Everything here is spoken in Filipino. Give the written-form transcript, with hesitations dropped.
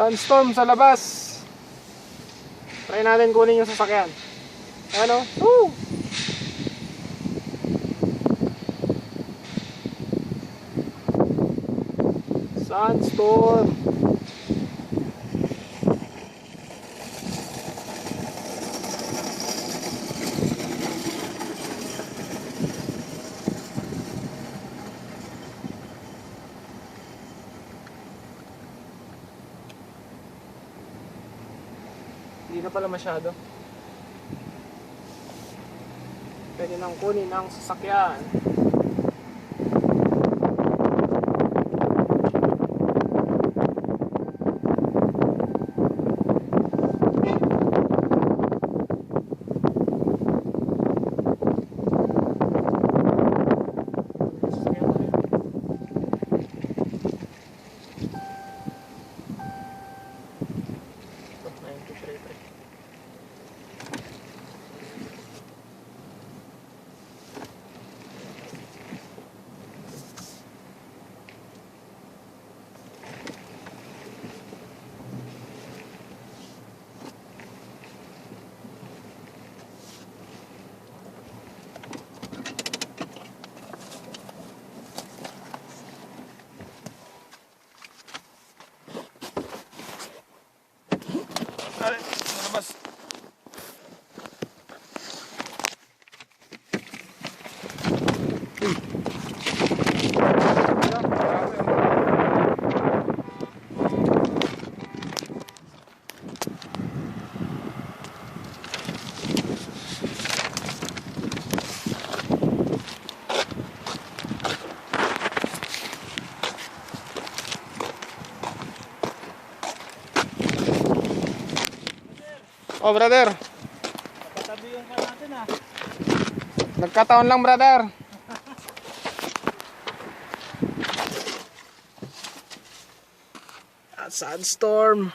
Sandstorm sa labas. Try natin kunin yung sasakyan. Ano? Woo! Sandstorm. Hindi na pala masyado. Pwede nang kunin ang sasakyan. Ay, nalabas. Oh, brother. Patabi yung pan natin ah. Nagkataon lang, brother. Sandstorm.